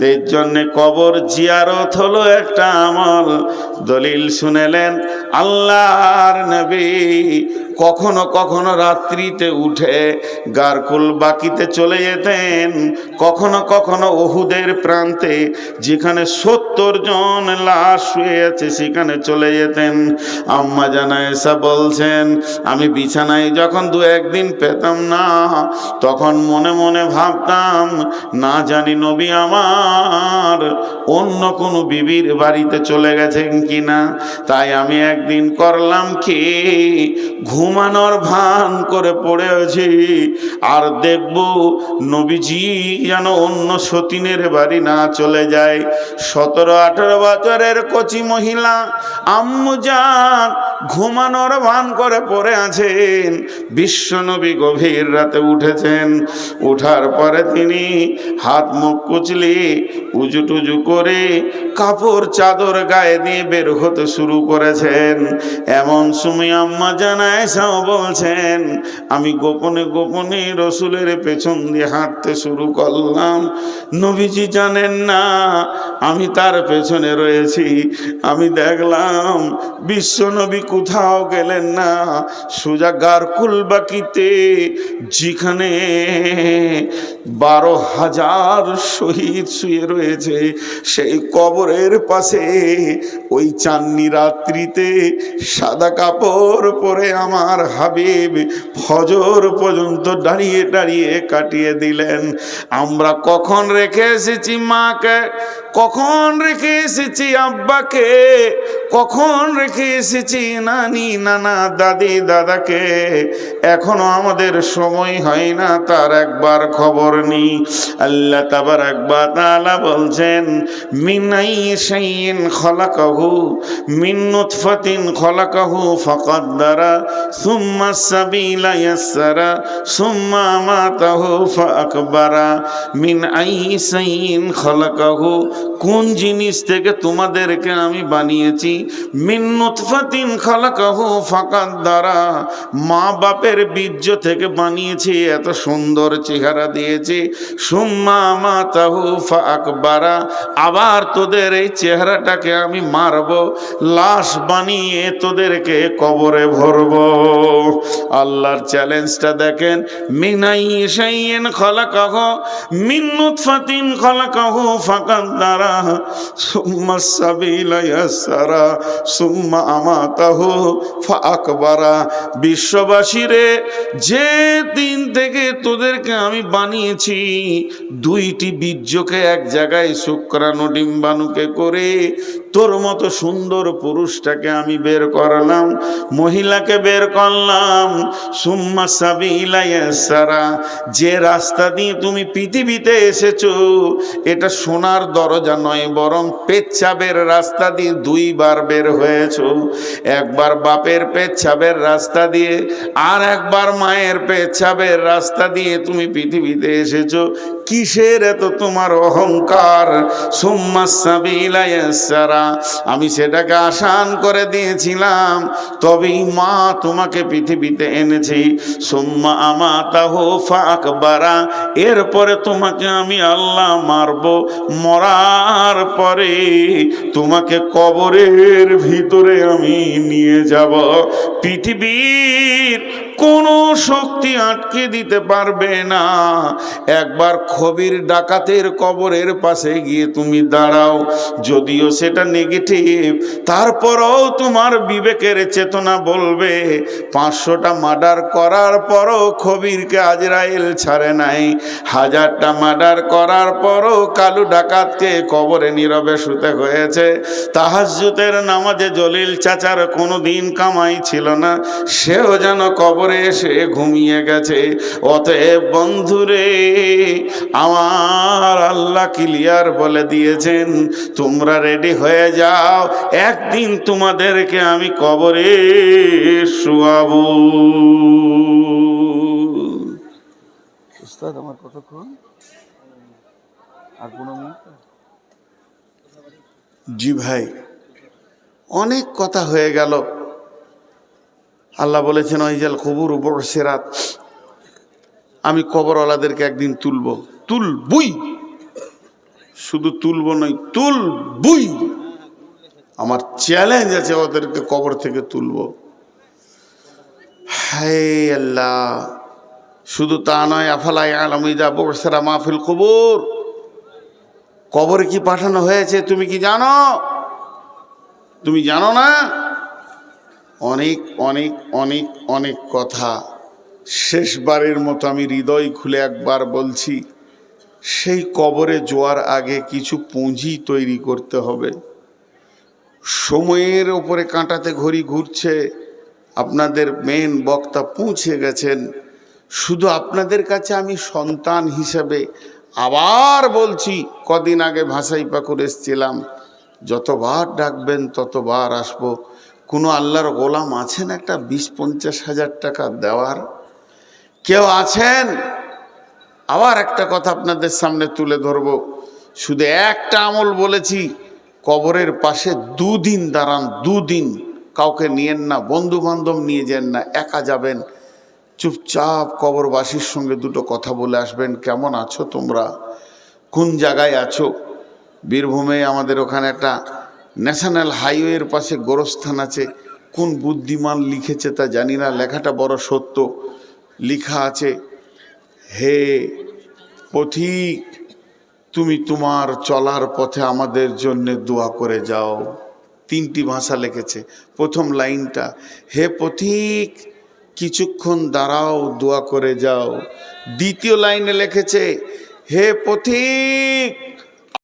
এর জন্যে কবর জিয়ারত হলো একটা আমল। দলিল শুনেলেন আল্লাহর নবী কখনো কখনো রাত্রিতে উঠে গারকুল বাকিতে চলে যেতেন, কখনো কখনো উহুদের প্রান্তে যেখানে 70 জন লাশ শুয়ে আছে সেখানে চলে যেতেন। আম্মা জানা এসা বলছেন, আমি বিছানায় যখন 2-1 দিন পেতাম না, তখন মনে মনে ভাবতাম না জানি নবী আমার অন্য কোনো বিবির বাড়িতে চলে গেছেন কিনা। তাই আমি একদিন করলাম কি, ঘুমানোর ভান করে পড়ে আছি আর দেখব নবীজি যেন অন্য সতীনের বাড়ি না চলে যায়। 17-18 বছরের কচি মহিলা আম্মু জান ঘুমানোর ভান করে পড়ে আছেন। বিশ্বনবী গভীর রাতে উঠেছেন, উঠার পরে তিনি হাত মুখ কুচলি উজু টুজু করে কাপড় চাদর গায়ে দিয়ে বের হতে শুরু করেছেন। এমন সময় আম্মা জানা এসাও বলছেন, আমি গোপনে গোপনে রসুলের পেছন দিয়ে হাঁটতে শুরু করলাম। নবীজি জানেন না আমি তার পেছনে রয়েছি। আমি দেখলাম বিশ্বনবী কোথাও গেলেন না, সোজা গারকুল বাকিতে যেখানে 12,000 শহীদ শুয়ে রয়েছে সেই কবরের পাশে ওই চাঁদনি রাত্রিতে সাদা কাপড় পরে আমার হাবিব ফজর পর্যন্ত দাঁড়িয়ে দাঁড়িয়ে কাটিয়ে দিলেন। আমরা কখন রেখে এসেছি মাকে, কখন রেখে এসেছি আব্বাকে, কখন রেখে এসেছি নানি নানা দাদি দাদাকে, এখনো আমাদের সময় হয় না তার একবার খবর নেই। আল্লাহ তাবারাক ওয়া তাআলা বলছেন, মিন আইয়িন খালাকাহু মিন নুতফাতিন খালাকাহু ফাকাদ্দারা সুম্মা সাবিলা ইয়াসসারা সুম্মা আমাতাহু ফাআকবারা। মিন আইয়িন খালাকাহু, কোন জিনিস থেকে তোমাদেরকে আমি বানিয়েছি। মিন নুতফাতিন খালাকাহু ফাকাদ্দারা, মা বাপের বীর্য থেকে বানিয়েছি, এত সুন্দর চেহারা দিয়েছি। সুম্মা আমাতাহু ফাআকবারা, আবার তোদের এই চেহারাটাকে আমি মারব, লাশ বানিয়ে তোদেরকে কবরে ভরব। আল্লাহর চ্যালেঞ্জটা দেখেন। মিন আইয়িন খালাকাহু মিন নুতফাতিন খালাকাহু ফাকাদ্দারা সুম্মা সাবিলা ইয়াসসারা সুম্মা আমাতাহু ফাআকবারা। বিশ্ববাসীরে, যে দিন থেকে তোদেরকে আমি বানিয়েছি, 2টি বীর্যকে এক জায়গায় শুক্রাণু ডিম্বাণুকে করে তোর মতো সুন্দর পুরুষটাকে আমি বের করলাম, মহিলাকে বের করলাম। সুম্মা সাবিলা ইয়াসসারা, যে রাস্তা দিয়ে তুমি পৃথিবীতে এসেছো এটা সোনার দরজা নয়, বরং পেচ্ছাবের রাস্তা দিয়ে 2 বার বের হয়েছো। একবার বাপের পেচ্ছাবের রাস্তা দিয়ে, আর একবার মায়ের পেচ্ছাবের রাস্তা দিয়ে তুমি পৃথিবীতে এসেছো। কিসের এত তোমার অহংকার? সুম্মা সাবিলা ইয়াসসারা, আমি সেটাকে আসান করে দিয়েছিলাম, তবেই মা তোমাকে পৃথিবীতে এনেছি। সুম্মা আমাতাহু ফাআকবারা, এরপরে তোমাকে আমি আল্লাহ মারব, মরার পরে তোমাকে কবরের ভিতরে আমি নিয়ে যাব। পৃথিবীর কোনো শক্তি আটকে দিতে পারবে না। একবার খবির ডাকাতের কবরের পাশে গিয়ে তুমি দাঁড়াও, যদিও সেটা নেগেটিভ, তারপরও তোমার বিবেকের চেতনা বলবে 500টা মার্ডার করার পরও খবিরকে আজরাইল ছাড়ে নাই, 1000টা মার্ডার করার পরও কালু ডাকাতকে কবরে নীরবে শুতে হয়েছে। তাহাজ্জুদের নামাজে জলিল চাচার কোনো দিন কামাই ছিল না, সেও যেন কবরে এসে ঘুমিয়ে গেছে। অতএব বন্ধুরে, আমার আল্লাহ ক্লিয়ার বলে দিয়েছেন, তোমরা রেডি হয়ে যাও, একদিন তোমাদেরকে আমি কবরে শুয়াবো। উস্তাদ, আমার কতক্ষণ আর 15 মিনিট? জি ভাই, অনেক কথা হয়ে গেল। আল্লাহ বলেছেন, ওইজাল কবুর বুসিরাত, আমি কবরওয়ালাদেরকে একদিন তুলবই। শুধু তুলবো নয়, তুলবই। আমার চ্যালেঞ্জ আছে, ওদেরকে কবর থেকে তুলবো। হায় আল্লাহ, শুধু তা নয়, আফালা ইয়ালামু ইযা বু'সিরা মা ফিল কুবুর, কবরে কি পাঠানো হয়েছে তুমি কি জানো? তুমি জানো না? অনেক অনেক অনেক অনেক কথা। শেষবারের মতো আমি হৃদয় খুলে একবার বলছি, সেই কবরে যাওয়ার আগে কিছু পুঁজি তৈরি করতে হবে। সময়ের ওপরে কাঁটাতে ঘড়ি ঘুরছে, আপনাদের মেন বক্তা পৌঁছে গেছেন। শুধু আপনাদের কাছে আমি সন্তান হিসেবে আবার বলছি, কদিন আগে ভাসাইপাকুর এসেছিলাম, যতবার ডাকবেন ততবার আসবো। কোনো আল্লাহর গোলাম আছেন একটা 20-50 হাজার টাকা দেওয়ার? কেউ আছেন? আবার একটা কথা আপনাদের সামনে তুলে ধরব। শুধু একটা আমল বলেছি, কবরের পাশে 2 দিন দাঁড়ান, 2 দিন। কাউকে নিয়েন না, বন্ধু বান্ধব নিয়ে যান না, একা যাবেন। চুপচাপ কবরবাসীর সঙ্গে 2টো কথা বলে আসবেন। কেমন আছো তোমরা? কোন জায়গায় আছো? বীরভূমে আমাদের ওখানে একটা ন্যাশনাল হাইওয়ের পাশে গোরস্থান আছে। কোন বুদ্ধিমান লিখেছে তা জানি না, লেখাটা বড় সত্য। লেখা আছে, হে পথিক, তুমি তোমার চলার পথে আমাদের জন্য দোয়া করে যাও। 3টি ভাষা লিখেছে। প্রথম লাইনটা, হে পথিক কিছুক্ষণ দাঁড়াও, দোয়া করে যাও। দ্বিতীয় লাইনে লিখেছে, হে পথিক